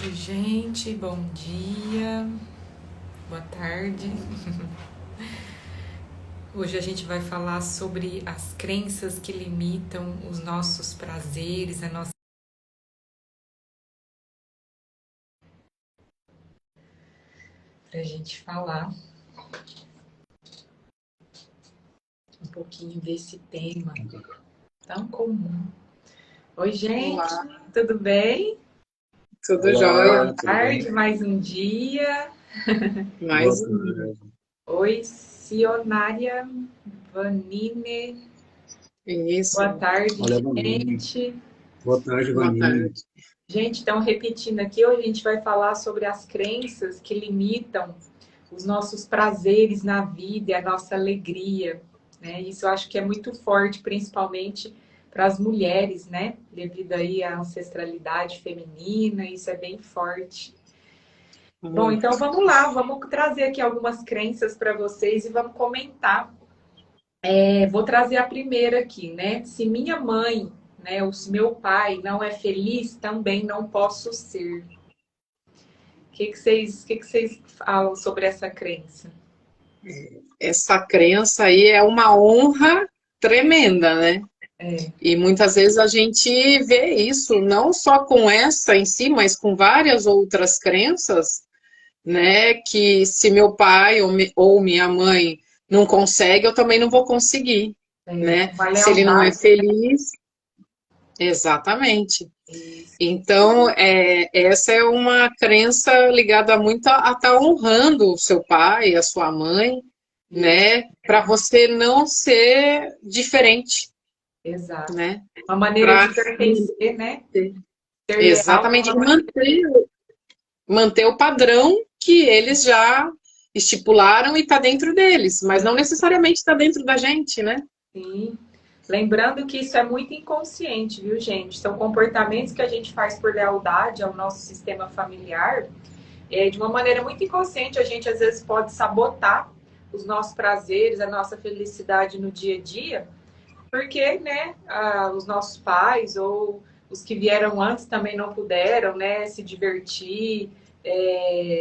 Oi, gente, bom dia, boa tarde. Hoje a gente vai falar sobre as crenças que limitam os nossos prazeres, a nossa. Pra gente falar um pouquinho desse tema tão comum. Oi, gente, Olá, tudo bem? tudo jóia? Olá, tudo bem? Tarde, mais um dia. Boa Mais um. tarde. Oi, Sionária Vanine. Boa Isso. tarde, Olha, Vanini. gente. Boa tarde, Boa Vanini. tarde. Gente, então repetindo aqui, hoje a gente vai falar sobre as crenças que limitam os nossos prazeres na vida e a nossa alegria, né? Isso eu acho que é muito forte, principalmente para as mulheres, né? Devido aí à ancestralidade feminina, isso é bem forte. Bom, então Muito. vamos lá, vamos trazer aqui algumas crenças para vocês e vamos comentar. Vou trazer a primeira aqui, né? Se minha mãe, né, ou se meu pai não é feliz, também não posso ser. O que que vocês falam sobre essa crença? Essa crença aí é uma honra tremenda, né? É, E muitas vezes a gente vê isso, não só com essa em si, mas com várias outras crenças, né? Que se meu pai ou minha mãe não consegue, eu também não vou conseguir, né? uma Se ele não é lealdade. feliz, exatamente. Isso. Então, essa é uma crença ligada muito a estar honrando o seu pai, a sua mãe, Isso, né? Para você não ser diferente, exato. né? Uma maneira Para de pertencer, né? Ser leal de exatamente uma maneira. manter o padrão que eles já estipularam e está dentro deles, mas não necessariamente está dentro da gente, né? Sim. Lembrando que isso é muito inconsciente, viu, gente? São comportamentos que a gente faz por lealdade ao nosso sistema familiar. De uma maneira muito inconsciente, a gente às vezes pode sabotar os nossos prazeres, a nossa felicidade no dia a dia, porque, né, os nossos pais ou os que vieram antes também não puderam, né, se divertir,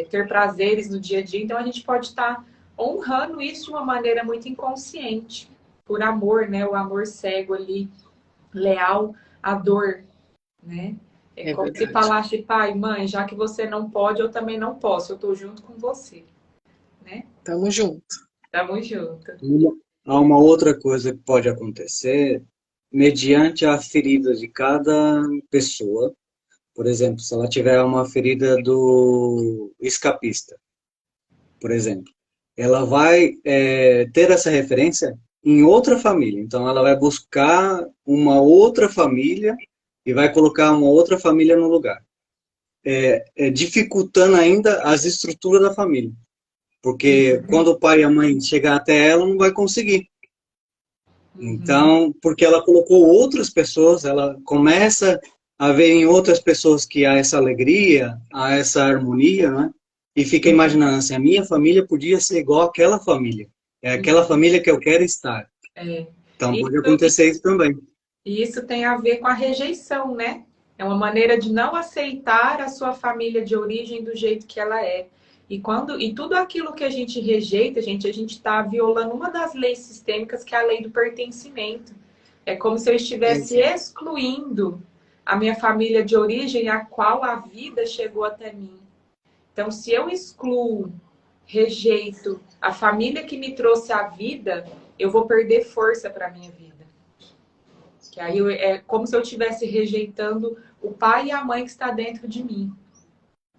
ter prazeres no dia a dia. Então a gente pode estar honrando isso de uma maneira muito inconsciente, por amor, né, o amor cego ali, leal à dor, né? É É como se verdade. falasse, pai, mãe, já que você não pode, eu também não posso, eu tô junto com você, né? Tamo junto. Tamo junto. Uma- Há uma outra coisa que pode acontecer mediante a ferida de cada pessoa. Por exemplo, se ela tiver uma ferida do escapista, por exemplo, ela vai ter essa referência em outra família. Então, ela vai buscar uma outra família e vai colocar uma outra família no lugar, dificultando ainda as estruturas da família. Porque quando o pai e a mãe chegar até ela, não vai conseguir. Uhum. Então, porque ela colocou outras pessoas, ela começa a ver em outras pessoas que há essa alegria, há essa harmonia, né? E fica imaginando assim, a minha família podia ser igual àquela família. É aquela família que eu quero estar. É. Então, pode Isso, acontecer isso também. e isso tem a ver com a rejeição, né? É uma maneira de não aceitar a sua família de origem do jeito que ela é. E tudo aquilo que a gente rejeita, gente, a gente está violando uma das leis sistêmicas, que é a lei do pertencimento. É como se eu estivesse Exato. excluindo a minha família de origem, a qual a vida chegou até mim. Então, se eu excluo, rejeito a família que me trouxe a vida, eu vou perder força para a minha vida. Que aí é como se eu estivesse rejeitando o pai e a mãe que está dentro de mim.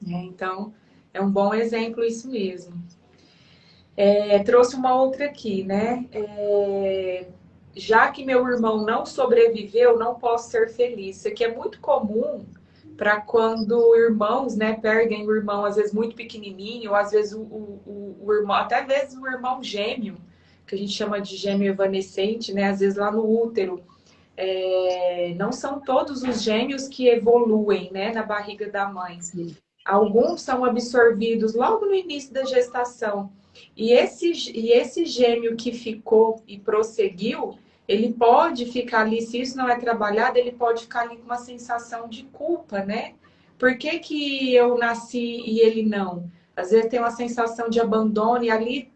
Então, é um bom exemplo isso mesmo. Trouxe uma outra aqui, né? Já que meu irmão não sobreviveu, não posso ser feliz. Isso aqui é muito comum para quando irmãos, né, perdem o irmão, às vezes muito pequenininho, ou às vezes o irmão, até às vezes o irmão gêmeo, que a gente chama de gêmeo evanescente, né, às vezes lá no útero. Não são todos os gêmeos que evoluem, né, na barriga da mãe. Sim. Alguns são absorvidos logo no início da gestação. E esse gêmeo que ficou e prosseguiu, ele pode ficar ali, se isso não é trabalhado, ele pode ficar ali com uma sensação de culpa, né? por que que eu nasci e ele não? Às vezes tem uma sensação de abandono e ali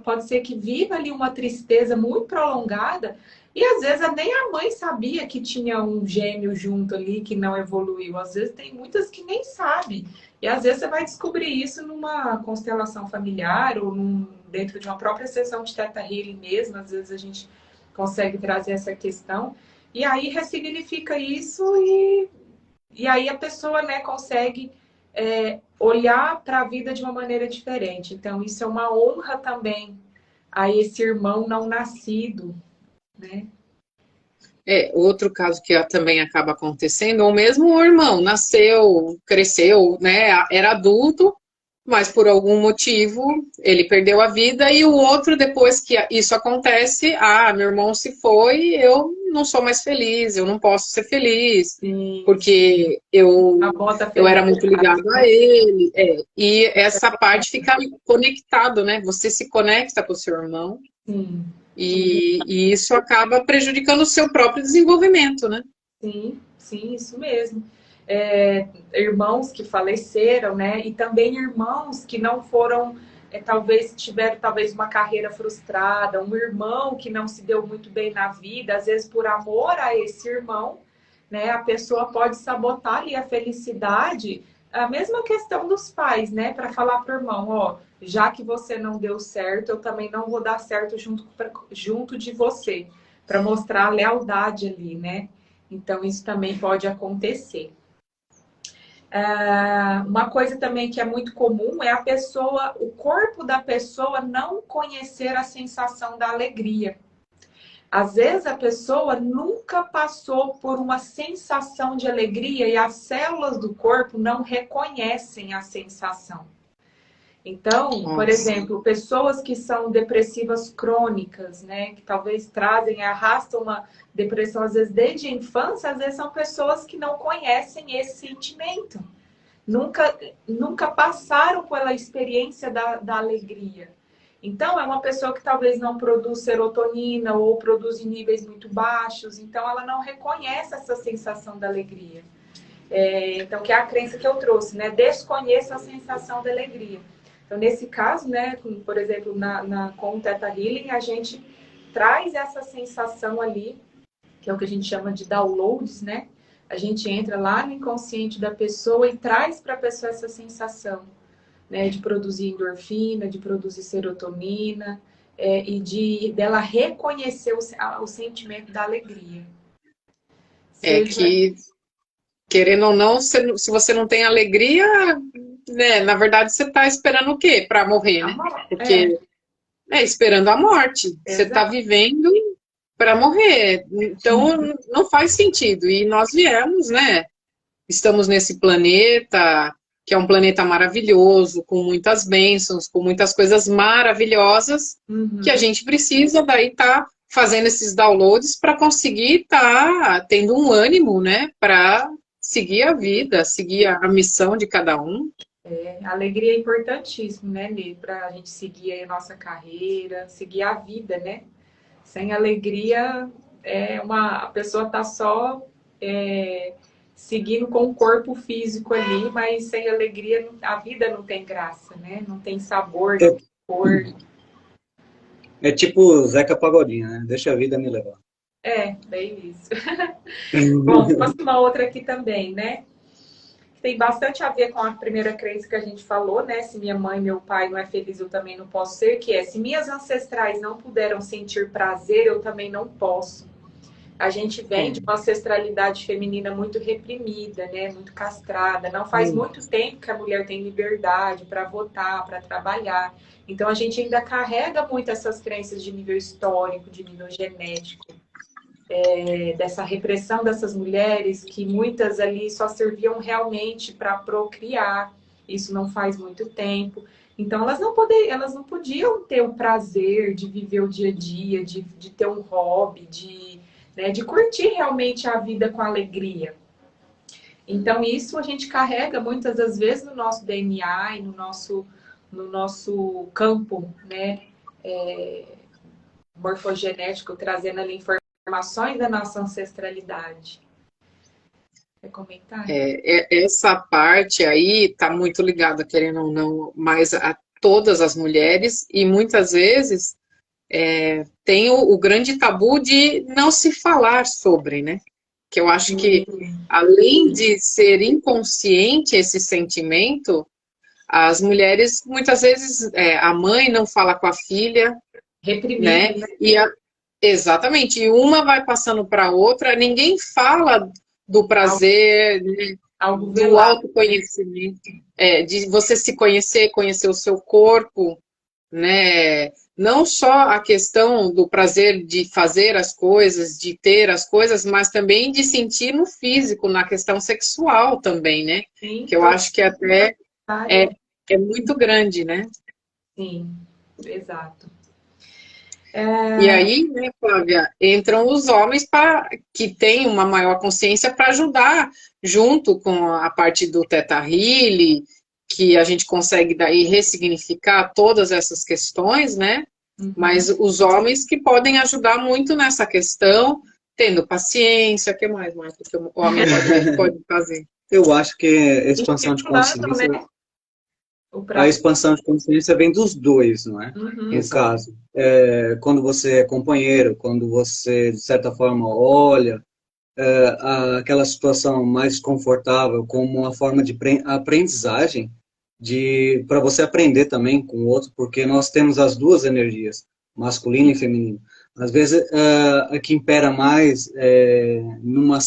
pode ser que viva ali uma tristeza muito prolongada e às vezes nem a mãe sabia que tinha um gêmeo junto ali que não evoluiu. Às vezes tem muitas que nem sabem. E às vezes você vai descobrir isso numa constelação familiar ou dentro de uma própria sessão de Theta Healing mesmo. Às vezes a gente consegue trazer essa questão. E aí ressignifica isso e aí a pessoa, né, consegue olhar para a vida de uma maneira diferente. Então, isso é uma honra também a esse irmão não nascido, né? Outro caso que também acaba acontecendo, ou mesmo o irmão nasceu, cresceu, né, era adulto, mas por algum motivo ele perdeu a vida e o outro, depois que isso acontece, meu irmão se foi, eu não sou mais feliz, eu não posso ser feliz, Sim. porque eu era muito ligado a ele. E essa parte fica conectado, né? Você se conecta com o seu irmão. Sim. E isso acaba prejudicando o seu próprio desenvolvimento, né? Sim, sim, isso mesmo. Irmãos que faleceram, né? E também irmãos que não foram, tiveram talvez uma carreira frustrada, um irmão que não se deu muito bem na vida, às vezes por amor a esse irmão, né? A pessoa pode sabotar ali a felicidade. A mesma questão dos pais, né? Para falar para o irmão, ó, já que você não deu certo, eu também não vou dar certo junto de você, para mostrar a lealdade ali, né? Então, isso também pode acontecer. Uma coisa também que é muito comum é o corpo da pessoa não conhecer a sensação da alegria. Às vezes a pessoa nunca passou por uma sensação de alegria e as células do corpo não reconhecem a sensação. Então, por exemplo, pessoas que são depressivas crônicas, né, que talvez arrastam uma depressão, às vezes desde a infância, às vezes são pessoas que não conhecem esse sentimento. Nunca passaram pela experiência da alegria. Então, é uma pessoa que talvez não produz serotonina ou produz em níveis muito baixos, então ela não reconhece essa sensação da alegria. Então, que é a crença que eu trouxe, né? Desconheço a sensação da alegria. Então, nesse caso, né, por exemplo, com o Theta Healing, a gente traz essa sensação ali, que é o que a gente chama de downloads, né? A gente entra lá no inconsciente da pessoa e traz para a pessoa essa sensação, né, de produzir endorfina, de produzir serotonina, e dela reconhecer o sentimento da alegria. Que, querendo ou não, se você não tem alegria, né, na verdade você está esperando o quê? Para morrer, né? Porque esperando a morte. Exato. Você está vivendo para morrer. Então, não faz sentido. E nós viemos, né? Estamos nesse planeta, que é um planeta maravilhoso, com muitas bênçãos, com muitas coisas maravilhosas, que a gente precisa daí estar fazendo esses downloads para conseguir estar tendo um ânimo, né? Para seguir a vida, seguir a missão de cada um. A alegria é importantíssimo, né, Nê? Para a gente seguir a nossa carreira, seguir a vida, né? Sem alegria, a pessoa está só seguindo com o corpo físico ali, mas sem alegria a vida não tem graça, né? Não tem sabor, não tem cor. É tipo Zeca Pagodinho, né? Deixa a vida me levar. Bem isso. Bom, uma outra aqui também, né? Tem bastante a ver com a primeira crença que a gente falou, né? Se minha mãe e meu pai não é feliz, eu também não posso ser, que é se minhas ancestrais não puderam sentir prazer, eu também não posso. A gente vem de uma ancestralidade feminina muito reprimida, né? Muito castrada. Não faz muito tempo que a mulher tem liberdade para votar, para trabalhar. Então, a gente ainda carrega muito essas crenças de nível histórico, de nível genético. Dessa repressão dessas mulheres, que muitas ali só serviam realmente para procriar. Isso não faz muito tempo. Então, elas não podiam ter o prazer de viver o dia a dia, de ter um hobby, de curtir realmente a vida com alegria. Então, isso a gente carrega muitas das vezes no nosso DNA e no nosso campo, né, morfogenético, trazendo ali informações da nossa ancestralidade. Quer comentar? Essa parte aí está muito ligada, querendo ou não, mais a todas as mulheres, e muitas vezes tem o grande tabu de não se falar sobre, né? Que eu acho que, além de ser inconsciente esse sentimento, as mulheres, muitas vezes, a mãe não fala com a filha, né? Reprimido, né? Exatamente, e uma vai passando para a outra, ninguém fala do Algo, prazer, né, algo do velado. autoconhecimento, de você se conhecer, conhecer o seu corpo, né? Não só a questão do prazer de fazer as coisas, de ter as coisas, mas também de sentir no físico, na questão sexual também, né? Sim, Que eu toda acho que até é, área. é muito grande, né? Sim, exato. E aí, né, Flávia, entram os homens que têm uma maior consciência para ajudar, junto com a parte do Teta Healing, que a gente consegue daí ressignificar todas essas questões, né? Uhum. Mas os homens que podem ajudar muito nessa questão, tendo paciência, o que mais, Marcos, que o homem pode fazer? Eu acho que a expansão de Estimulando, consciência, né? O a prazer. expansão de consciência vem dos dois, não é? Uhum. No Exato. caso, quando você é companheiro, quando você, de certa forma, olha aquela situação mais confortável como uma forma de aprendizagem, para você aprender também com o outro, porque nós temos as duas energias, masculino e feminino. Às vezes, a que impera mais numa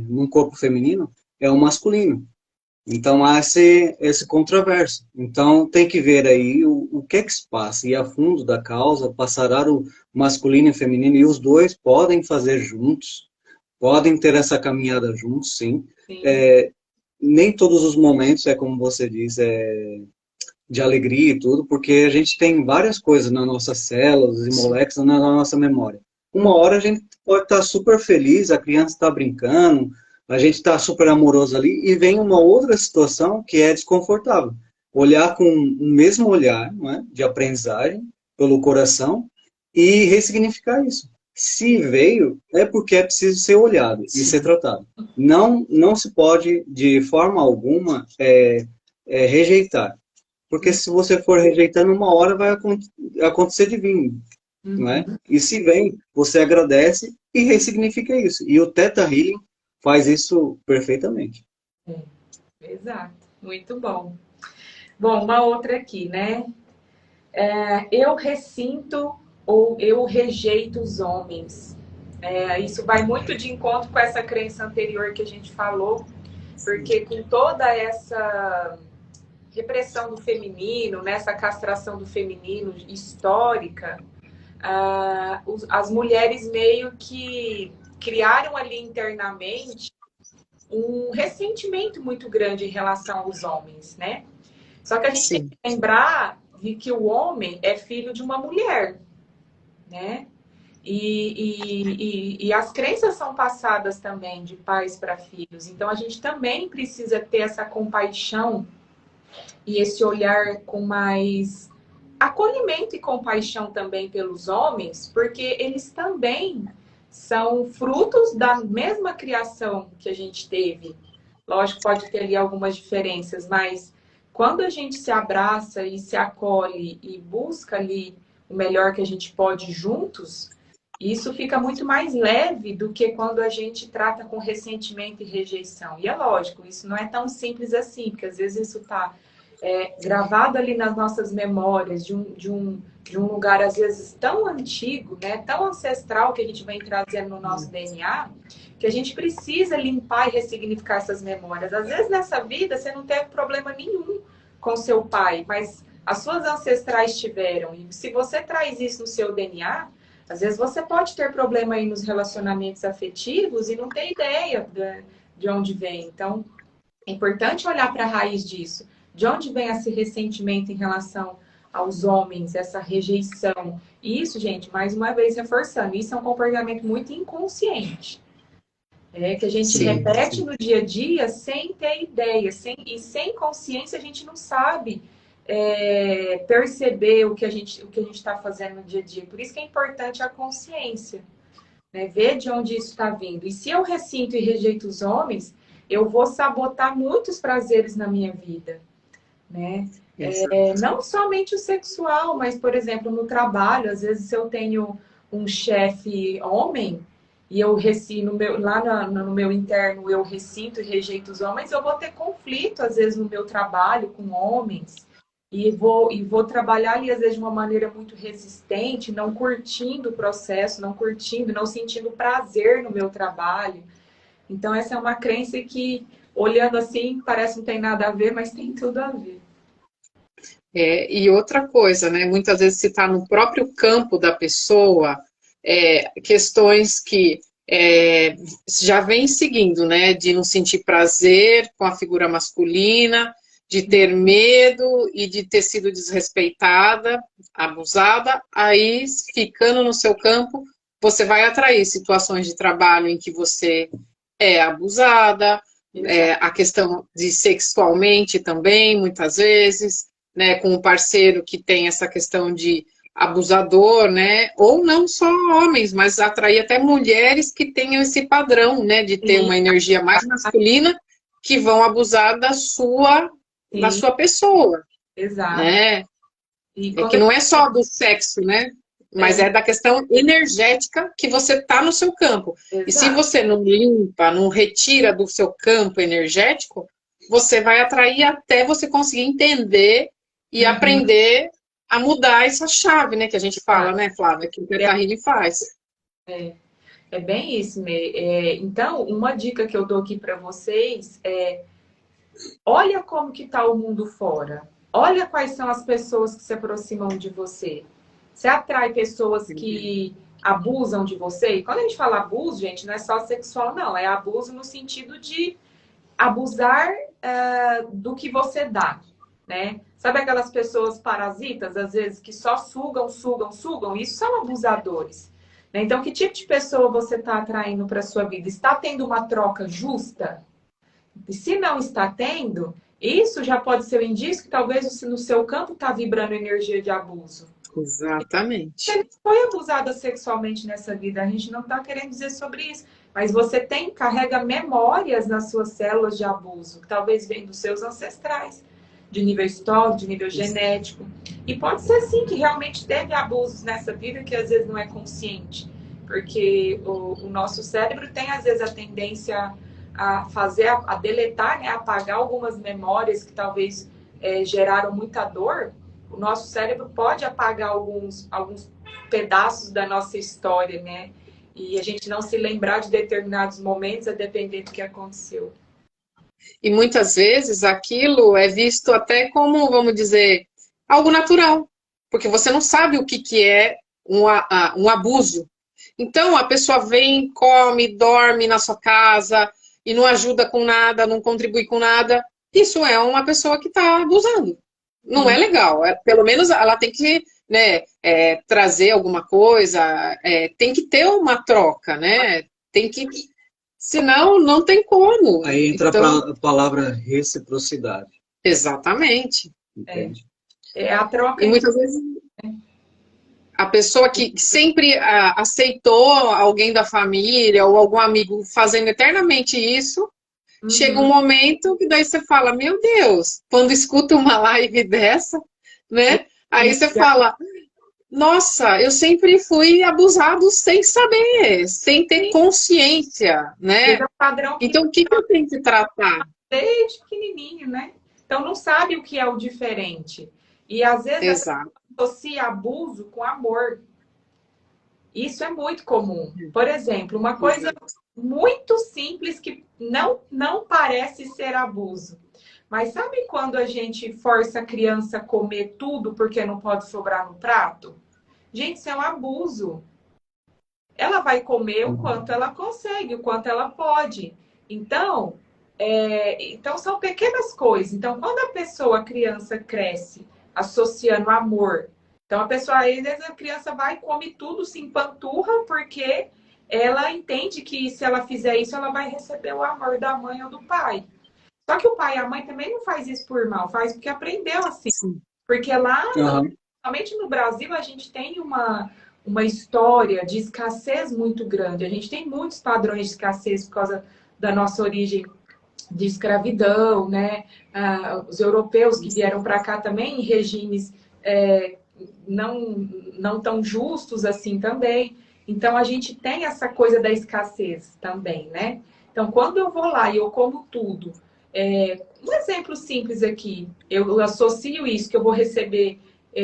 num corpo feminino é o masculino. Então, há esse controverso. Então, tem que ver aí o que é que se passa. E a fundo da causa, passará o masculino e o feminino, e os dois podem fazer juntos, podem ter essa caminhada juntos, sim. Sim, É, nem todos os momentos é como você diz, de alegria e tudo, porque a gente tem várias coisas nas nossas células e moléculas na nossa memória. Uma hora a gente pode estar super feliz, a criança está brincando, a gente está super amoroso ali, e vem uma outra situação que é desconfortável. Olhar com o mesmo olhar, não é? De aprendizagem, pelo coração, e ressignificar isso. Se veio, é porque é preciso ser olhado e ser tratado. Não se pode, de forma alguma, rejeitar. Porque se você for rejeitando, uma hora vai acontecer de vir, não é? uhum. E se vem, você agradece e ressignifica isso. E o Theta Healing faz isso perfeitamente. Exato. Muito bom. Bom, uma outra aqui, né? Eu ressinto ou eu rejeito os homens. Isso vai muito de encontro com essa crença anterior que a gente falou, porque com toda essa repressão do feminino, nessa castração do feminino histórica, as mulheres meio que criaram ali internamente um ressentimento muito grande em relação aos homens, né? Só que a gente tem Sim. que lembrar de que o homem é filho de uma mulher, né? E as crenças são passadas também de pais para filhos. Então a gente também precisa ter essa compaixão e esse olhar com mais acolhimento e compaixão também pelos homens, porque eles também são frutos da mesma criação que a gente teve. Lógico, pode ter ali algumas diferenças, mas quando a gente se abraça e se acolhe e busca ali o melhor que a gente pode juntos, isso fica muito mais leve do que quando a gente trata com ressentimento e rejeição. E é lógico, isso não é tão simples assim, porque às vezes isso está gravado ali nas nossas memórias de um lugar, às vezes, tão antigo, né, tão ancestral que a gente vem trazendo no nosso DNA, que a gente precisa limpar e ressignificar essas memórias. Às vezes, nessa vida, você não teve problema nenhum com seu pai, mas as suas ancestrais tiveram. E se você traz isso no seu DNA, às vezes você pode ter problema aí nos relacionamentos afetivos e não ter ideia de onde vem. Então, é importante olhar para a raiz disso. De onde vem esse ressentimento em relação aos homens, essa rejeição? E isso, gente, mais uma vez reforçando, isso é um comportamento muito inconsciente. Que a gente Sim. repete no dia a dia sem ter ideia, sem consciência a gente não sabe perceber o que a gente está fazendo no dia a dia. Por isso que é importante a consciência, né? Ver de onde isso está vindo. E se eu ressinto e rejeito os homens, eu vou sabotar muitos prazeres na minha vida, né? Não somente o sexual, mas, por exemplo, no trabalho, às vezes se eu tenho um chefe homem e eu no meu interno eu ressinto e rejeito os homens, eu vou ter conflito, às vezes, no meu trabalho com homens. E vou trabalhar ali, às vezes, de uma maneira muito resistente, não curtindo o processo, não sentindo prazer no meu trabalho. Então, essa é uma crença que, olhando assim, parece que não tem nada a ver, mas tem tudo a ver. E outra coisa, né? Muitas vezes se está no próprio campo da pessoa, questões que já vem seguindo, né? De não sentir prazer com a figura masculina, de ter medo e de ter sido desrespeitada, abusada, aí ficando no seu campo, você vai atrair situações de trabalho em que você é abusada, a questão de sexualmente também, muitas vezes, né, com um parceiro que tem essa questão de abusador, né, ou não só homens, mas atrair até mulheres que tenham esse padrão, né, de ter uma energia mais masculina, que vão abusar da sua pessoa. Exato. Né? Que não é só do sexo, né? Mas é da questão energética que você está no seu campo. Exato. E se você não limpa, não retira do seu campo energético, você vai atrair até você conseguir entender e aprender a mudar essa chave, né? Que a gente fala, né, Flávia? Que o Teta Healing faz. É bem isso, Mê. Então, uma dica que eu dou aqui para vocês é: olha como que está o mundo fora. Olha quais são as pessoas que se aproximam de você. Você atrai pessoas que abusam de você? E quando a gente fala abuso, gente, não é só sexual, não. É abuso no sentido de abusar do que você dá, né? Sabe aquelas pessoas parasitas, às vezes, que só sugam, sugam, sugam? Isso são abusadores. Né? Então, que tipo de pessoa você está atraindo para a sua vida? Está tendo uma troca justa? E se não está tendo, isso já pode ser um indício que talvez no seu campo está vibrando energia de abuso. Exatamente. Você foi abusada sexualmente nessa vida, a gente não está querendo dizer sobre isso, mas você carrega memórias nas suas células de abuso, que talvez venham dos seus ancestrais, de nível histórico, de nível genético. E pode ser sim que realmente teve abusos nessa vida que às vezes não é consciente, porque o nosso cérebro tem às vezes a tendência a deletar, né, a apagar algumas memórias que talvez geraram muita dor. O nosso cérebro pode apagar alguns pedaços da nossa história, né? E a gente não se lembrar de determinados momentos a depender do que aconteceu. E muitas vezes aquilo é visto até como, vamos dizer, algo natural. Porque você não sabe o que é um abuso. Então a pessoa vem, come, dorme na sua casa e não ajuda com nada, não contribui com nada. Isso é uma pessoa que está abusando. Não é legal. Pelo menos ela tem que, né, trazer alguma coisa, tem que ter uma troca, né? Tem que. Senão, não tem como. Aí entra a palavra reciprocidade. Exatamente. Entende? A troca. E muitas vezes a pessoa que sempre aceitou alguém da família ou algum amigo fazendo eternamente isso, chega um momento que daí você fala, meu Deus, quando escuta uma live dessa, né? Aí você fala, nossa, eu sempre fui abusado sem saber, sem ter consciência, né? Então, o que eu tenho que tratar? Desde pequenininho, né? Então, não sabe o que é o diferente. E, às vezes, associa abuso com amor. Isso é muito comum. Por exemplo, uma coisa muito simples que não parece ser abuso. Mas sabe quando a gente força a criança a comer tudo porque não pode sobrar no prato? Gente, isso é um abuso. Ela vai comer o quanto ela consegue, o quanto ela pode. Então, são pequenas coisas. Então, quando a criança cresce associando amor, então a criança vai e come tudo, se empanturra, porque ela entende que se ela fizer isso, ela vai receber o amor da mãe ou do pai. Só que o pai e a mãe também não faz isso por mal, faz porque aprendeu assim. Sim. Porque lá, somente no Brasil, a gente tem uma história de escassez muito grande. A gente tem muitos padrões de escassez por causa da nossa origem de escravidão, né? Os europeus que vieram para cá também em regimes não tão justos assim também. Então, a gente tem essa coisa da escassez também, né? Então, quando eu vou lá e eu como tudo, um exemplo simples aqui, eu associo isso, que eu vou receber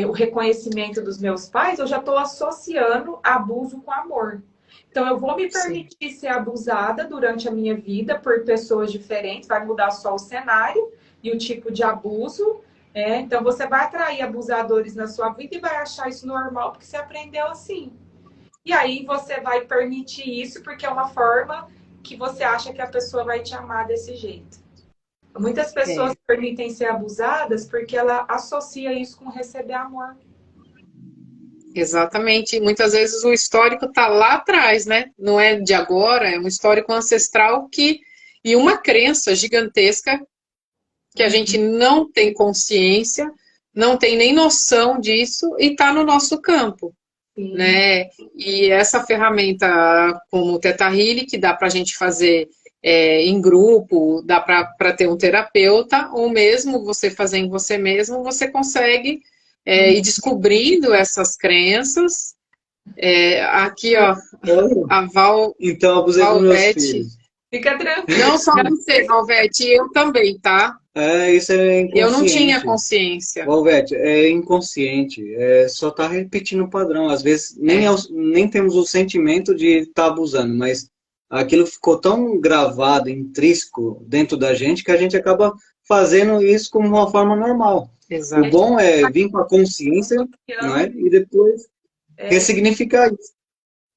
o reconhecimento dos meus pais, eu já estou associando abuso com amor. Então, eu vou me permitir ser abusada durante a minha vida por pessoas diferentes, vai mudar só o cenário e o tipo de abuso. Então, você vai atrair abusadores na sua vida e vai achar isso normal porque você aprendeu assim. E aí, você vai permitir isso porque é uma forma que você acha que a pessoa vai te amar desse jeito. Muitas pessoas permitem ser abusadas porque ela associa isso com receber amor. Exatamente. Muitas vezes o histórico está lá atrás, né? Não é de agora, é um histórico ancestral e uma crença gigantesca que a gente não tem consciência, não tem nem noção disso e está no nosso campo. Né? E essa ferramenta como o Theta Healing, que dá para a gente fazer em grupo, dá para ter um terapeuta, ou mesmo você fazendo você mesmo, você consegue ir descobrindo essas crenças. Aqui, ó, a Então, abusei dos meus filhos. Fica tranquilo. Não só você, Valvete, eu também, tá? Isso é inconsciente. Eu não tinha consciência. Valvete, é inconsciente. Só tá repetindo o padrão. Às vezes nem temos o sentimento de estar abusando, mas aquilo ficou tão gravado, intrínseco dentro da gente, que a gente acaba fazendo isso como uma forma normal. Exato. O bom é vir com a consciência, não é? E depois ressignificar isso.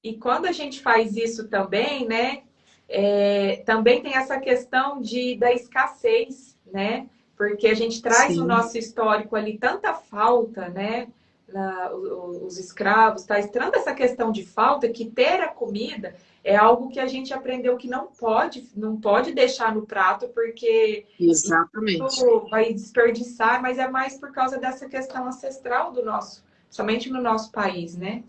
E quando a gente faz isso também, né? Também tem essa questão da escassez, né? Porque a gente traz o nosso histórico ali, tanta falta, né? Os escravos, traz tanta essa questão de falta, que ter a comida é algo que a gente aprendeu que não pode deixar no prato, porque exatamente isso vai desperdiçar, mas é mais por causa dessa questão ancestral somente no nosso país, né?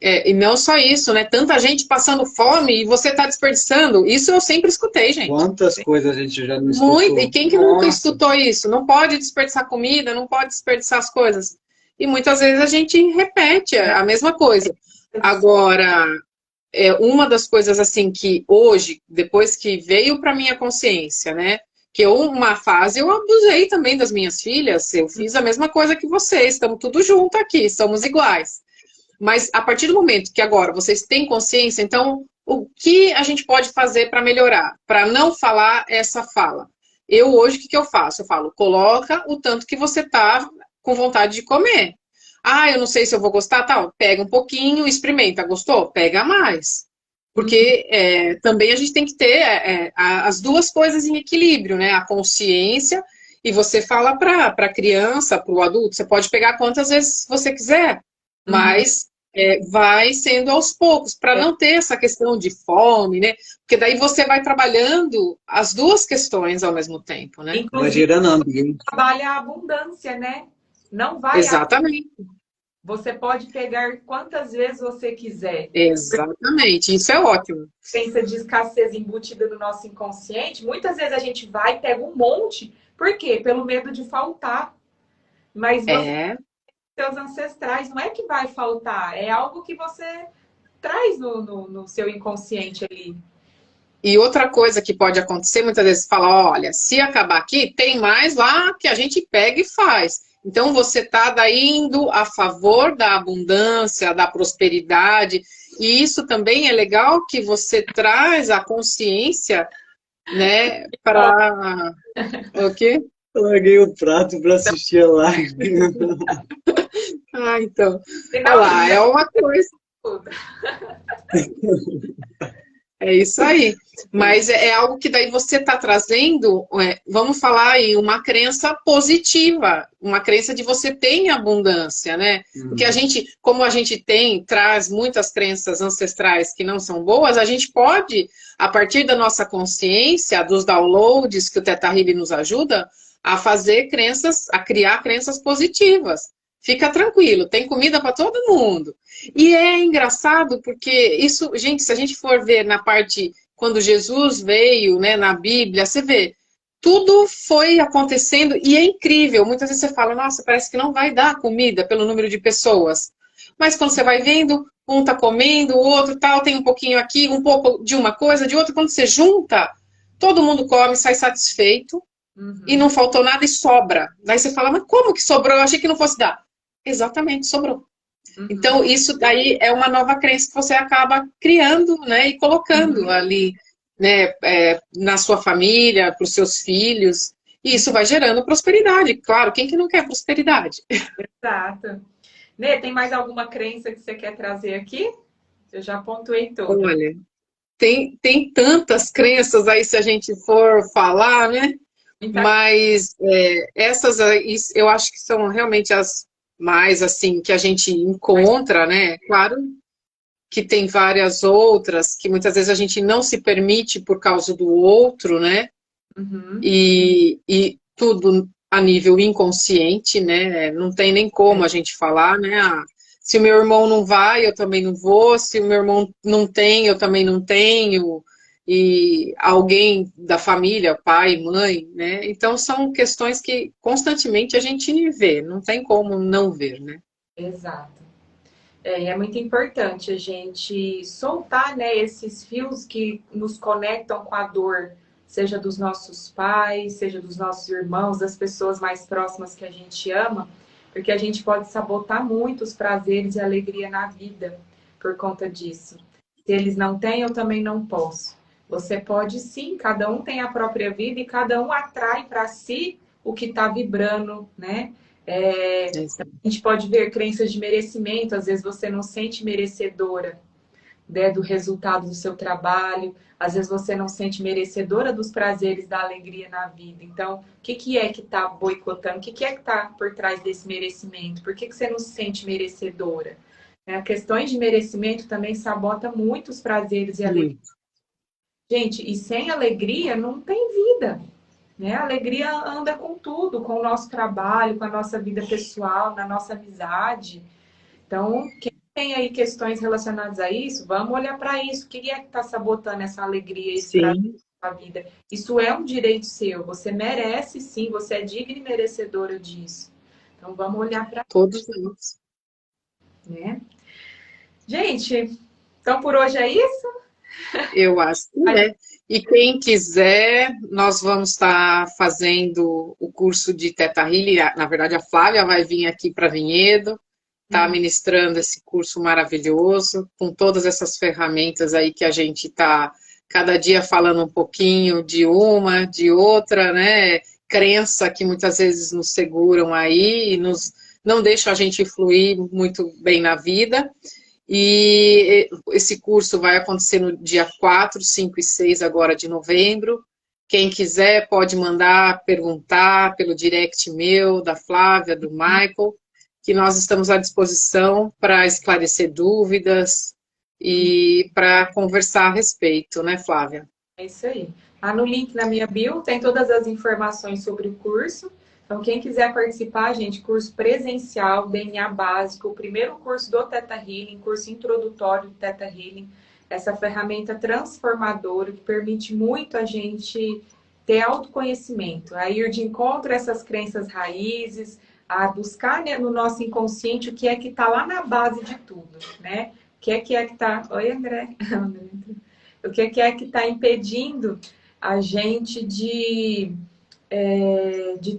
E não só isso, né? Tanta gente passando fome e você está desperdiçando. Isso eu sempre escutei, gente. Quantas coisas a gente já não escutou? Muito. E quem que nunca escutou isso? Não pode desperdiçar comida, não pode desperdiçar as coisas. E muitas vezes a gente repete a mesma coisa. Agora, uma das coisas assim que hoje, depois que veio para minha consciência, né? Que uma fase eu abusei também das minhas filhas. Eu fiz a mesma coisa que vocês. Estamos tudo junto aqui, somos iguais. Mas a partir do momento que agora vocês têm consciência, então o que a gente pode fazer para melhorar? Para não falar essa fala. Eu hoje, o que eu faço? Eu falo, coloca o tanto que você tá com vontade de comer. Eu não sei se eu vou gostar, tal. Pega um pouquinho, experimenta. Gostou? Pega mais. Porque também a gente tem que ter as duas coisas em equilíbrio, né? A consciência, e você fala para a criança, para o adulto, você pode pegar quantas vezes você quiser. Mas vai sendo aos poucos, para não ter essa questão de fome, né? Porque daí você vai trabalhando as duas questões ao mesmo tempo, né? Inclusive, trabalha a abundância, né? Não vai... Exatamente. Você pode pegar quantas vezes você quiser. Exatamente, isso é ótimo. Pensa de escassez embutida no nosso inconsciente. Muitas vezes a gente vai e pega um monte. Por quê? Pelo medo de faltar. Mas seus ancestrais, não é que vai faltar, é algo que você traz no seu inconsciente ali. E outra coisa que pode acontecer, muitas vezes fala, olha, se acabar aqui, tem mais lá que a gente pega e faz. Então você está daí indo a favor da abundância, da prosperidade, e isso também é legal que você traz a consciência, né, para... O quê? Eu larguei o prato para assistir a live. Então. Olha lá, é uma coisa. É isso aí. Mas é algo que daí você está trazendo, vamos falar aí, uma crença positiva, uma crença de você ter abundância, né? Porque a gente, como a gente traz muitas crenças ancestrais que não são boas, a gente pode, a partir da nossa consciência, dos downloads que o Theta Healing nos ajuda, a fazer crenças, a criar crenças positivas. Fica tranquilo, tem comida para todo mundo. E é engraçado porque isso, gente, se a gente for ver na parte quando Jesus veio, né, na Bíblia, você vê, tudo foi acontecendo e é incrível. Muitas vezes você fala, nossa, parece que não vai dar comida pelo número de pessoas. Mas quando você vai vendo, um tá comendo, o outro tal, tem um pouquinho aqui, um pouco de uma coisa, de outra. Quando você junta, todo mundo come, sai satisfeito e não Uhum. faltou nada e sobra. Daí você fala, mas como que sobrou? Eu achei que não fosse dar. Exatamente, sobrou. Uhum. Então, isso daí é uma nova crença que você acaba criando, né, e colocando Uhum. ali, né, na sua família, para os seus filhos, e isso vai gerando prosperidade. Claro, quem que não quer prosperidade? Exato. Nê, tem mais alguma crença que você quer trazer aqui? Eu já pontuei todas. Olha, tem tantas crenças aí se a gente for falar, né? Muita... Mas essas aí, eu acho que são realmente as mais assim que a gente encontra, né? Claro que tem várias outras que muitas vezes a gente não se permite por causa do outro, né? Uhum. E tudo a nível inconsciente, né? Não tem nem como a gente falar, né? Ah, se o meu irmão não vai, eu também não vou. Se o meu irmão não tem, eu também não tenho. E alguém da família, pai, mãe, né? Então são questões que constantemente a gente vê, não tem como não ver, né? Exato. E é muito importante a gente soltar, né, esses fios que nos conectam com a dor, seja dos nossos pais, seja dos nossos irmãos, das pessoas mais próximas que a gente ama, porque a gente pode sabotar muito os prazeres e a alegria na vida por conta disso. Se eles não têm, eu também não posso. Você pode sim, cada um tem a própria vida e cada um atrai para si o que está vibrando, né? É, a gente pode ver crenças de merecimento, às vezes você não sente merecedora, né, do resultado do seu trabalho, às vezes você não sente merecedora dos prazeres, da alegria na vida. Então, o que, que é que está boicotando? O que, que é que está por trás desse merecimento? Por que, que você não se sente merecedora? Questões de merecimento também sabota muitos prazeres e alegria. Muito. Gente, e sem alegria não tem vida. Né? A alegria anda com tudo, com o nosso trabalho, com a nossa vida pessoal, na nossa amizade. Então, quem tem aí questões relacionadas a isso, vamos olhar para isso. O que é que está sabotando essa alegria, esse prazer Sim, da vida? Isso é um direito seu. Você merece, sim. Você é digna e merecedora disso. Então, vamos olhar para todos nós. isso, né? Gente, então por hoje é isso? Eu acho que é. E quem quiser, nós vamos estar fazendo o curso de Teta Healing. Na verdade, a Flávia vai vir aqui para Vinhedo, está ministrando esse curso maravilhoso, com todas essas ferramentas aí que a gente está cada dia falando um pouquinho de uma, de outra, né? Crença que muitas vezes nos seguram aí e não deixam a gente fluir muito bem na vida. E esse curso vai acontecer no dia 4, 5 e 6 agora de novembro. Quem quiser pode mandar perguntar pelo direct meu, da Flávia, do Michael, que nós estamos à disposição para esclarecer dúvidas e para conversar a respeito, né, Flávia? É isso aí. No link na minha bio tem todas as informações sobre o curso. Então, quem quiser participar, gente, curso presencial, DNA básico, o primeiro curso do Theta Healing, curso introdutório do Theta Healing, essa ferramenta transformadora que permite muito a gente ter autoconhecimento, a ir de encontro a essas crenças raízes, a buscar, né, no nosso inconsciente o que é que está lá na base de tudo, né? O que é que está... Oi, André. O que é que está impedindo a gente de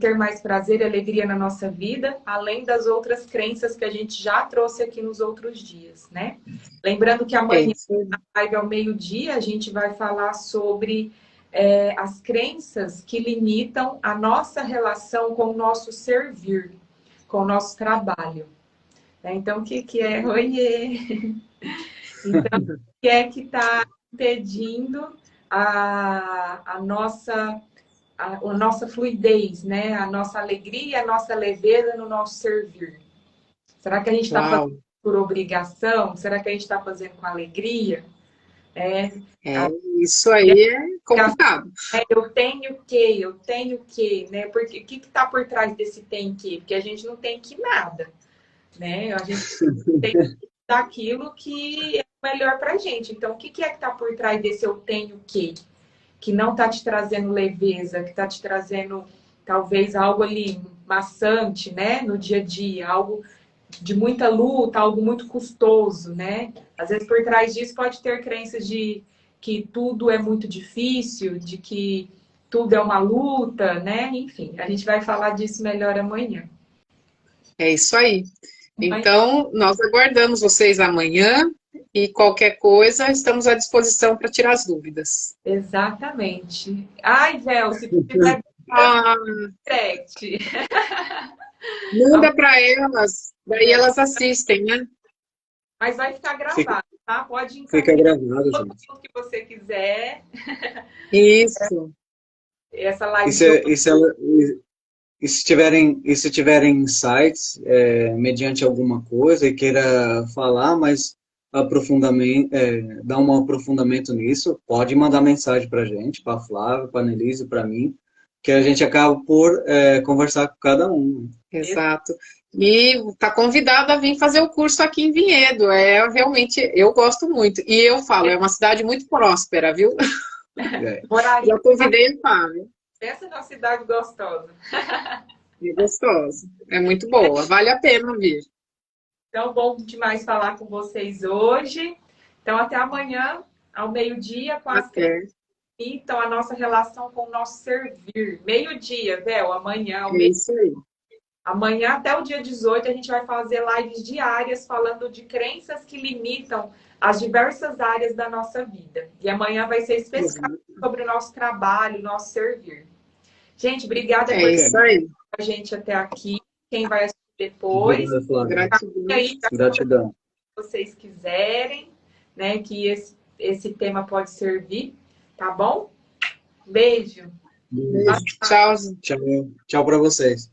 ter mais prazer e alegria na nossa vida, além das outras crenças que a gente já trouxe aqui nos outros dias, né? Lembrando que É amanhã, isso aí. na live ao meio-dia, a gente vai falar sobre as crenças que limitam a nossa relação com o nosso servir, com o nosso trabalho. Então, o que é? Oiê! Então, o que é que está impedindo a nossa fluidez, né? A nossa alegria, a nossa leveza no nosso servir? Será que a gente está Uau! fazendo por obrigação? Será que a gente está fazendo com alegria? É, É, isso aí é complicado. eu tenho que, né? Porque o que está por trás desse tem que? Porque a gente não tem que nada, né? A gente tem daquilo que é melhor pra gente. Então, o que que é que tá por trás desse eu tenho que não tá te trazendo leveza, que tá te trazendo talvez algo ali maçante, né, no dia a dia, algo de muita luta, algo muito custoso, né? Às vezes por trás disso pode ter crenças de que tudo é muito difícil, de que tudo é uma luta, né? Enfim, a gente vai falar disso melhor amanhã. É isso aí. Amanhã. Então, nós aguardamos vocês amanhã e qualquer coisa, estamos à disposição para tirar as dúvidas. Exatamente. Ai, Vel, se tiver Ah, direct. manda para elas, daí elas assistem, né? Mas vai ficar Fica, gravado, tá? Pode fica encaminhar gravado, todo gente. mundo que você quiser. Isso. Essa E live de se, hoje. e se, ela- e se tiverem insights, mediante alguma coisa e queira falar, mas aprofundamento, dar um aprofundamento nisso, pode mandar mensagem para a gente, para a Flávia, para a Nelise, para mim, que a gente acaba por conversar com cada um. Exato. E está convidado a vir fazer o curso aqui em Vinhedo. É realmente, eu gosto muito. E eu falo, é uma cidade muito próspera, viu? É. Moraria. Já convidei o Fábio. Pensa numa cidade gostosa. É gostoso. É muito boa. Vale a pena vir. Então, bom demais falar com vocês hoje. Então, até amanhã, ao meio-dia, com as Até. crianças. Então, a nossa relação com o nosso servir. Meio-dia, Vel, amanhã. É isso aí. Amanhã, até o dia 18, a gente vai fazer lives diárias falando de crenças que limitam as diversas áreas da nossa vida. E amanhã vai ser especificamente sobre o nosso trabalho, o nosso servir. Gente, obrigada por É estar isso aí. com a gente até aqui. Quem vai assistir depois, Obrigado, Flávia. Gratidão. e aí, Gratidão. se vocês quiserem, né, que esse tema pode servir, tá bom? Beijo. Beijo. Tchau. Tchau, tchau para vocês.